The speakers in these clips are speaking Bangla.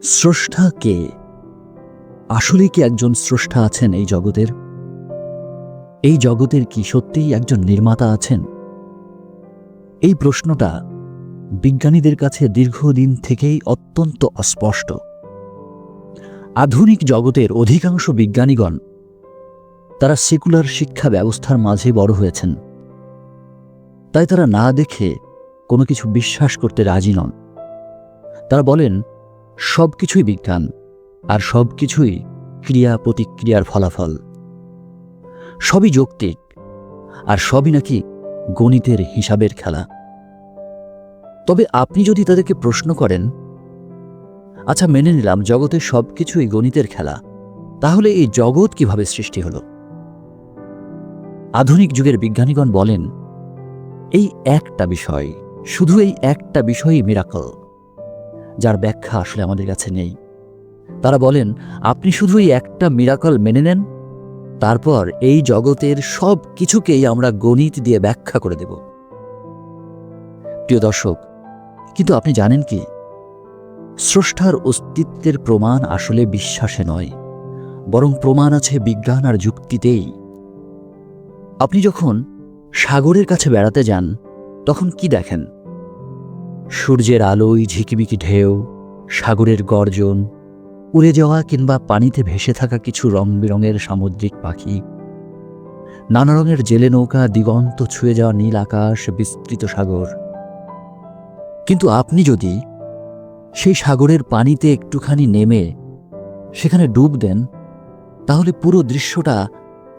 স্রষ্টা কে? আসলে কি একজন স্রষ্টা আছেন এই জগতের? এই জগতের কি সত্যিই একজন নির্মাতা আছেন? এই প্রশ্নটা বিজ্ঞানীদের কাছে দীর্ঘদিন থেকেই অত্যন্ত অস্পষ্ট। আধুনিক জগতের অধিকাংশ বিজ্ঞানীগণ তারা সেকুলার শিক্ষা ব্যবস্থার মাঝে বড় হয়েছেন, তাই তারা না দেখে কোনো কিছু বিশ্বাস করতে রাজি নন। তারা বলেন সবকিছুই বিজ্ঞান, আর সবকিছুই ক্রিয়া প্রতিক্রিয়ার ফলাফল। সবই যৌক্তিক, আর সবই নাকি গণিতের হিসাবের খেলা। তবে আপনি যদি তাদেরকে প্রশ্ন করেন, আচ্ছা মেনে নিলাম জগতের সবকিছুই গণিতের খেলা, তাহলে এই জগৎ কিভাবে সৃষ্টি হলো? আধুনিক যুগের বিজ্ঞানীগণ বলেন এই একটা বিষয়, শুধু এই একটা বিষয়ই মিরাকল, যার ব্যাখ্যা আসলে আমাদের কাছে নেই। তারা বলেন আপনি শুধু এই একটা মিরাকল মেনে নেন, তারপর এই জগতের সব কিছুকেই আমরা গণিত দিয়ে ব্যাখ্যা করে দেব। প্রিয় দর্শক, কিন্তু আপনি জানেন কি, স্রষ্টার অস্তিত্বের প্রমাণ আসলে বিশ্বাসে নয়, বরং প্রমাণ আছে বিজ্ঞান আর যুক্তিতেই। আপনি যখন সাগরের কাছে বেড়াতে যান, তখন কি দেখেন? সূর্যের আলোয় ঝিকিমিকি ঢেউ, সাগরের গর্জন, উড়ে যাওয়া কিংবা পানিতে ভেসে থাকা কিছু রং বেরঙের সামুদ্রিক পাখি, নানা রঙের জেলে নৌকা, দিগন্ত ছুঁয়ে যাওয়া নীল আকাশ, বিস্তৃত সাগর। কিন্তু আপনি যদি সেই সাগরের পানিতে একটুখানি নেমে সেখানে ডুব দেন, তাহলে পুরো দৃশ্যটা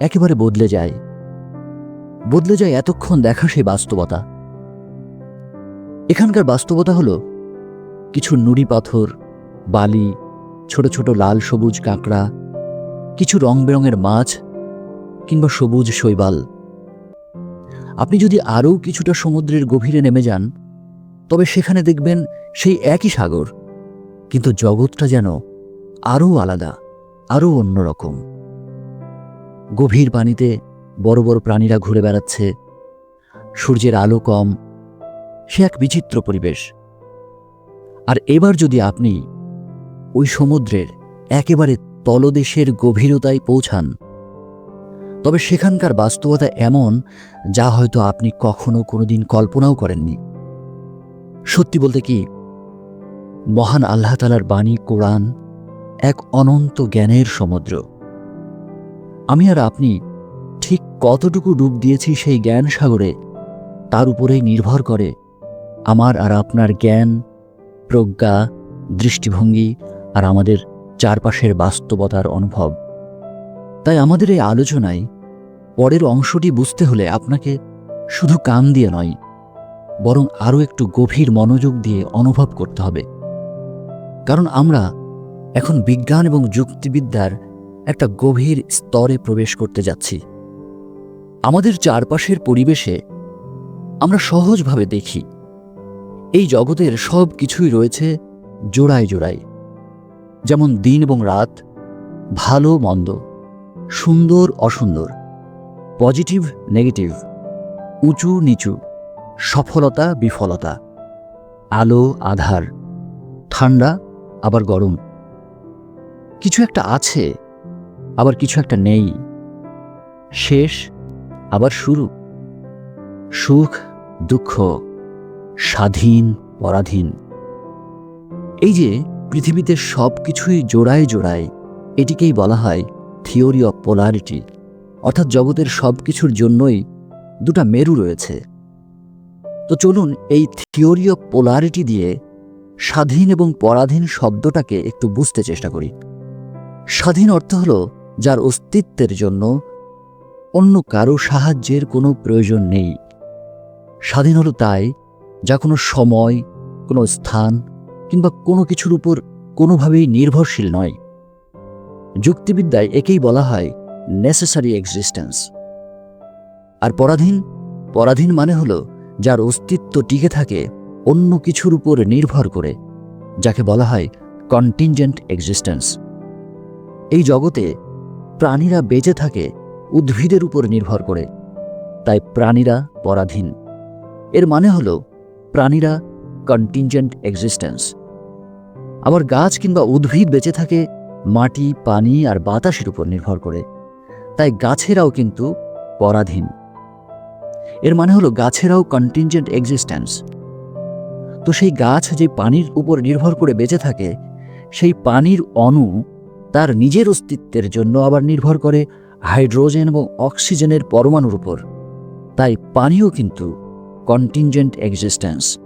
একেবারে বদলে যায়। এতক্ষণ দেখা সেই বাস্তবতা। এখানকার বাস্তবতা হলো কিছু নুড়ি পাথর, বালি, ছোট ছোট লাল সবুজ কাঁকড়া, কিছু রং বেরঙের মাছ কিংবা সবুজ শৈবাল। আপনি যদি আরও কিছুটা সমুদ্রের গভীরে নেমে যান, তবে সেখানে দেখবেন সেই একই সাগর, কিন্তু জগৎটা যেন আরও আলাদা, আরও অন্যরকম। গভীর পানিতে বড় বড় প্রাণীরা ঘুরে বেড়াচ্ছে, সূর্যের আলো কম, সে এক বিচিত্র পরিবেশ। আর এবার যদি আপনি ওই সমুদ্রের একেবারে তলদেশের গভীরতায় পৌঁছান, তবে সেখানকার বাস্তবতা এমন, যা হয়তো আপনি কখনো কোনোদিন কল্পনাও করেননি। সত্যি বলতে কি, মহান আল্লাহ তাআলার বাণী কোরআন এক অনন্ত জ্ঞানের সমুদ্র। আমি আর আপনি ঠিক কতটুকু ডুব দিয়েছি সেই জ্ঞান সাগরে, তার উপরেই নির্ভর করে আমার আর আপনার জ্ঞান, প্রজ্ঞা, দৃষ্টিভঙ্গি আর আমাদের চারপাশের বাস্তবতার অনুভব। তাই আমাদের এই আলোচনায় পরের অংশটি বুঝতে হলে আপনাকে শুধু কান দিয়ে নয়, বরং আরও একটু গভীর মনোযোগ দিয়ে অনুভব করতে হবে। কারণ আমরা এখন বিজ্ঞান এবং যুক্তিবিদ্যার একটা গভীর স্তরে প্রবেশ করতে যাচ্ছি। আমাদের চারপাশের পরিবেশে আমরা সহজভাবে দেখি এই জগতের সব কিছুই রয়েছে জোড়ায় জোড়ায়, যেমন দিন এবং রাত, ভালো মন্দ, সুন্দর অসুন্দর, পজিটিভ নেগেটিভ, উঁচু নিচু, সফলতা বিফলতা, আলো আধার, ঠান্ডা আবার গরম। কিছু একটা আছে, আবার কিছু একটা নেই, শেষ আবার শুরু, সুখ দুঃখ, স্বাধীন পরাধীন। এই যে পৃথিবীতে সব কিছুই জোড়ায় জোড়ায়, এটিকেই বলা হয় থিওরি অফ পোলারিটি। অর্থাৎ জগতের সব কিছুর জন্যই দুটা মেরু রয়েছে। তো চলুন এই থিওরি অফ পোলারিটি দিয়ে স্বাধীন এবং পরাধীন শব্দটাকে একটু বুঝতে চেষ্টা করি। স্বাধীন অর্থ হলো যার অস্তিত্বের জন্য অন্য কারো সাহায্যের কোনো প্রয়োজন নেই। স্বাধীন হলো তাই যা কোনো সময়, কোনো স্থান কিংবা কোনো কিছুর উপর কোনোভাবেই নির্ভরশীল নয়। যুক্তিবিদ্যায় একেই বলা হয় নেসেসারি এক্সিস্টেন্স। আর পরাধীন মানে হলো যার অস্তিত্ব টিকে থাকে অন্য কিছুর উপর নির্ভর করে, যাকে বলা হয় কন্টিনজেন্ট এক্সিস্টেন্স। এই জগতে প্রাণীরা বেঁচে থাকে উদ্ভিদের উপর নির্ভর করে, তাই প্রাণীরা পরাধীন। এর মানে হলো প্রাণীরা কন্টিনজেন্ট এক্সিস্টেন্স। আবার গাছ কিংবা উদ্ভিদ বেঁচে থাকে মাটি, পানি আর বাতাসের উপর নির্ভর করে। তাই গাছেরাও কিন্তু পরাধীন। এর মানে হলো গাছেরাও কন্টিনজেন্ট এক্সিস্টেন্স। তো সেই গাছ যে পানির উপর নির্ভর করে বেঁচে থাকে, সেই পানির অণু তার নিজের অস্তিত্বের জন্য আবার নির্ভর করে হাইড্রোজেন এবং অক্সিজেনের পরমাণুর উপর। তাই পানিও কিন্তু কন্টিনজেন্ট এক্সিস্টেন্স।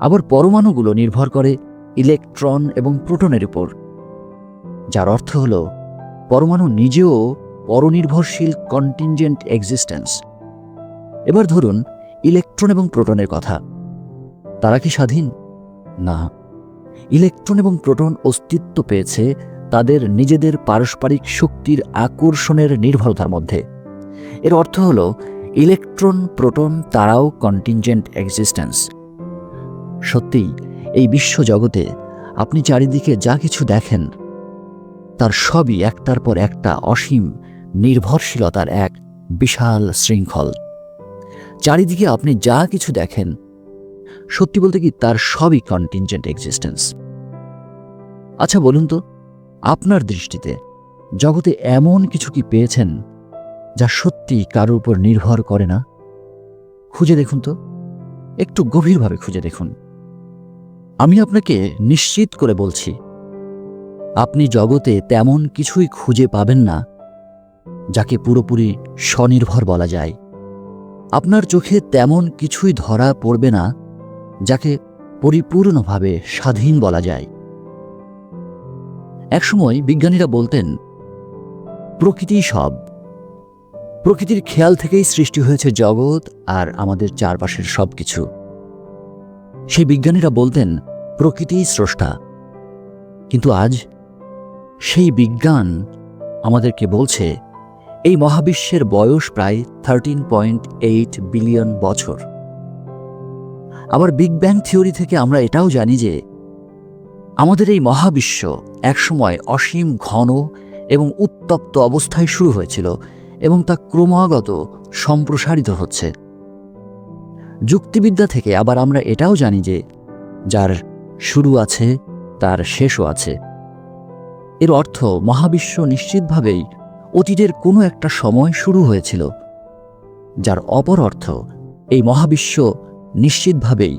আবার পরমাণুগুলো নির্ভর করে ইলেকট্রন এবং প্রোটনের উপর, যার অর্থ হল পরমাণু নিজেও পরনির্ভরশীল কন্টিনজেন্ট এক্সিস্টেন্স। এবার ধরুন ইলেকট্রন এবং প্রোটনের কথা। তারা কি স্বাধীন? না। ইলেকট্রন এবং প্রোটন অস্তিত্ব পেয়েছে তাদের নিজেদের পারস্পরিক শক্তির আকর্ষণের নির্ভরতার মধ্যে। এর অর্থ হল ইলেকট্রন, প্রোটন তারাও কন্টিনজেন্ট এক্সিস্টেন্স। সত্যিই এই বিশ্বজগতে আপনি চারিদিকে যা কিছু দেখেন, তার সবই একটার পর একটা অসীম নির্ভরশীলতার এক বিশাল শৃঙ্খল। চারিদিকে আপনি যা কিছু দেখেন, সত্যি বলতে কি তার সবই কন্টিনজেন্ট এক্সিস্টেন্স। আচ্ছা বলুন তো, আপনার দৃষ্টিতে জগতে এমন কিছু কি পেয়েছেন যা সত্যি কারোর উপর নির্ভর করে না? খুঁজে দেখুন তো, একটু গভীরভাবে খুঁজে দেখুন। আমি আপনাকে নিশ্চিত করে বলছি, আপনি জগতে তেমন কিছুই খুঁজে পাবেন না যাকে পুরোপুরি স্বনির্ভর বলা যায়। আপনার চোখে তেমন কিছুই ধরা পড়বে না যাকে পরিপূর্ণভাবে স্বাধীন বলা যায়। একসময় বিজ্ঞানীরা বলতেন, প্রকৃতি সব। প্রকৃতির খেয়াল থেকেই সৃষ্টি হয়েছে জগৎ আর আমাদের চারপাশের সব কিছু। সেই বিজ্ঞানীরা বলতেন প্রকৃতিই স্রষ্টা। কিন্তু আজ সেই বিজ্ঞান আমাদেরকে বলছে এই মহাবিশ্বের বয়স প্রায় 13.8 বিলিয়ন বছর। আবার বিগ ব্যাং থিওরি থেকে আমরা এটাও জানি যে আমাদের এই মহাবিশ্ব একসময় অসীম ঘন এবং উত্তপ্ত অবস্থায় শুরু হয়েছিল এবং তা ক্রমাগত সম্প্রসারিত হচ্ছে। যুক্তিবিদ্যা থেকে আবার আমরা এটাও জানি যে যার শুরু আছে তার শেষও আছে। এর অর্থ মহাবিশ্ব নিশ্চিতভাবেই অতীতের কোনো একটা সময় শুরু হয়েছিল, যার অপর অর্থ এই মহাবিশ্ব নিশ্চিতভাবেই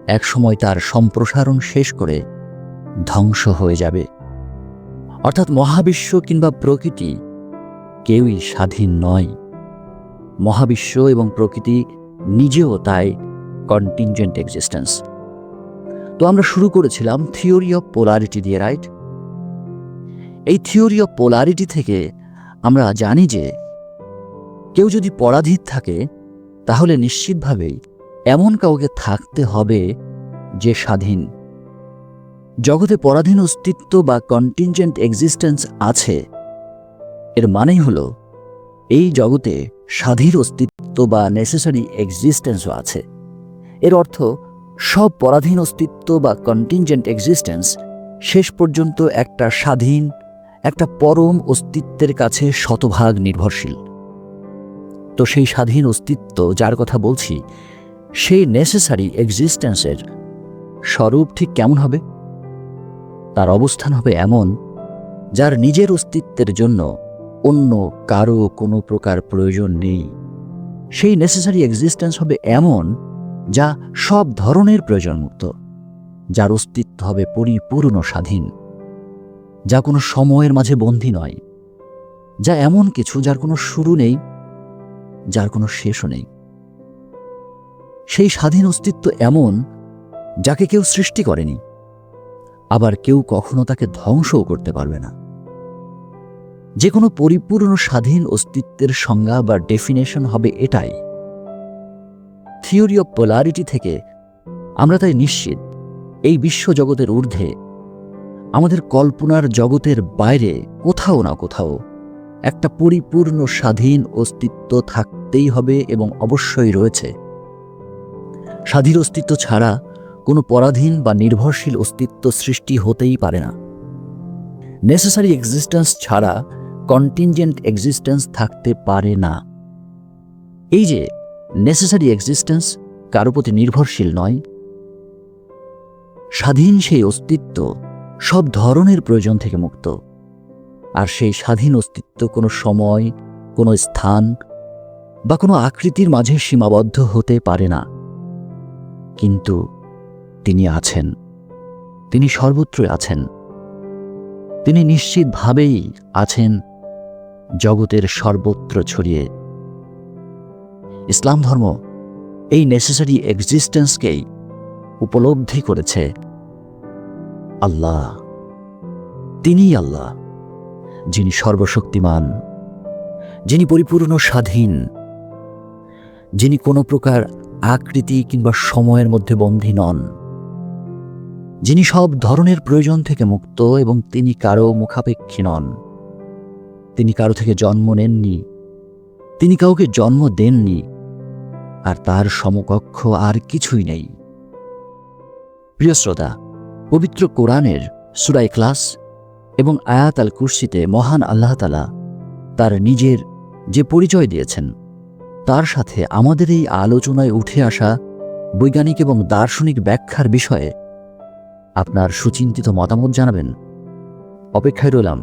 একসময় তার সম্প্রসারণ শেষ করে ধ্বংস হয়ে যাবে। অর্থাৎ মহাবিশ্ব কিংবা প্রকৃতি কেউই স্বাধীন নয়। মহাবিশ্ব এবং প্রকৃতি নিজেও তাই কন্টিনজেন্ট এক্সিস্টেন্স। তো আমরা শুরু করেছিলাম থিওরি অফ পোলারিটি দিয়ে, রাইট? এই থিওরি অফ পোলারিটি থেকে আমরা জানি যে কেউ যদি পরাধীন থাকে, তাহলে নিশ্চিতভাবেই এমন কাউকে থাকতে হবে যে স্বাধীন। জগতে পরাধীন অস্তিত্ব বা কন্টিনজেন্ট এক্সিস্টেন্স আছে, এর মানেই হল এই জগতে স্বাধীন অস্তিত্ব বা নেসেসারি এক্সিস্টেন্সও আছে। এর অর্থ সব পরাধীন অস্তিত্ব বা কন্টিনজেন্ট এক্সিস্টেন্স শেষ পর্যন্ত একটা স্বাধীন, একটা পরম অস্তিত্বের কাছে শতভাগ নির্ভরশীল। তো সেই স্বাধীন অস্তিত্ব যার কথা বলছি, সেই নেসেসারি এক্সিস্টেন্সের স্বরূপ ঠিক কেমন হবে? তার অবস্থান হবে এমন যার নিজের অস্তিত্বের জন্য অন্য কারো কোনো প্রকার প্রয়োজন নেই। সেই নেসেসারি এক্সিস্টেন্স হবে এমন যা সব ধরনের প্রয়োজনমুক্ত, যার অস্তিত্ব হবে পরিপূর্ণ স্বাধীন, যা কোনো সময়ের মাঝে বন্দী নয়, যা এমন কিছু যার কোনো শুরু নেই, যার কোনো শেষও নেই। সেই স্বাধীন অস্তিত্ব এমন যাকে কেউ সৃষ্টি করেনি, আবার কেউ কখনো তাকে ধ্বংসও করতে পারবে না। যে কোনো পরিপূর্ণ স্বাধীন অস্তিত্বের সংজ্ঞা বা ডেফিনেশন হবে এটাই। থিওরি অফ পোলারিটি থেকে আমরা তাই নিশ্চিত, এই বিশ্বজগতের ঊর্ধ্বে, আমাদের কল্পনার জগতের বাইরে কোথাও না কোথাও একটা পরিপূর্ণ স্বাধীন অস্তিত্ব থাকতেই হবে এবং অবশ্যই রয়েছে। স্বাধীন অস্তিত্ব ছাড়া কোনো পরাধীন বা নির্ভরশীল অস্তিত্ব সৃষ্টি হতেই পারে না। নেসেসারি এক্সিস্টেন্স ছাড়া কন্টিনজেন্ট এক্সিস্টেন্স থাকতে পারে না। এই যে নেসেসারি এক্সিস্টেন্স কারো প্রতি নির্ভরশীল নয়, স্বাধীন সেই অস্তিত্ব সব ধরনের প্রয়োজন থেকে মুক্ত। আর সেই স্বাধীন অস্তিত্ব কোনো সময়, কোনো স্থান বা কোনো আকৃতির মাঝে সীমাবদ্ধ হতে পারে না। কিন্তু তিনি আছেন, তিনি সর্বত্রই আছেন। তিনি নিশ্চিতভাবেই আছেন জগতের সর্বত্র ছড়িয়ে। ইসলাম ধর্ম এই নেসেসারি এক্সিস্টেন্সকেই উপলব্ধি করেছে। আল্লাহ, তিনিই আল্লাহ, যিনি সর্বশক্তিমান, যিনি পরিপূর্ণ স্বাধীন, যিনি কোনো প্রকার আকৃতি কিংবা সময়ের মধ্যে বন্দী নন, যিনি সব ধরনের প্রয়োজন থেকে মুক্ত এবং তিনি কারো মুখাপেক্ষী নন। তিনি কারো থেকে জন্ম নেননি, তিনি কাউকে জন্ম দেননি, আর তার সমকক্ষ আর কিছুই নেই। প্রিয় শ্রোতা, পবিত্র কোরআনের সূরা ইখলাস এবং আয়াত আল কুরসিতে মহান আল্লাহ তাআলা তার নিজের যে পরিচয় দিয়েছেন, তার সাথে আমাদের এই আলোচনায় উঠে আসা বৈজ্ঞানিক এবং দার্শনিক ব্যাখ্যার বিষয়ে আপনার সুচিন্তিত মতামত জানাবেন। অপেক্ষায় রইলাম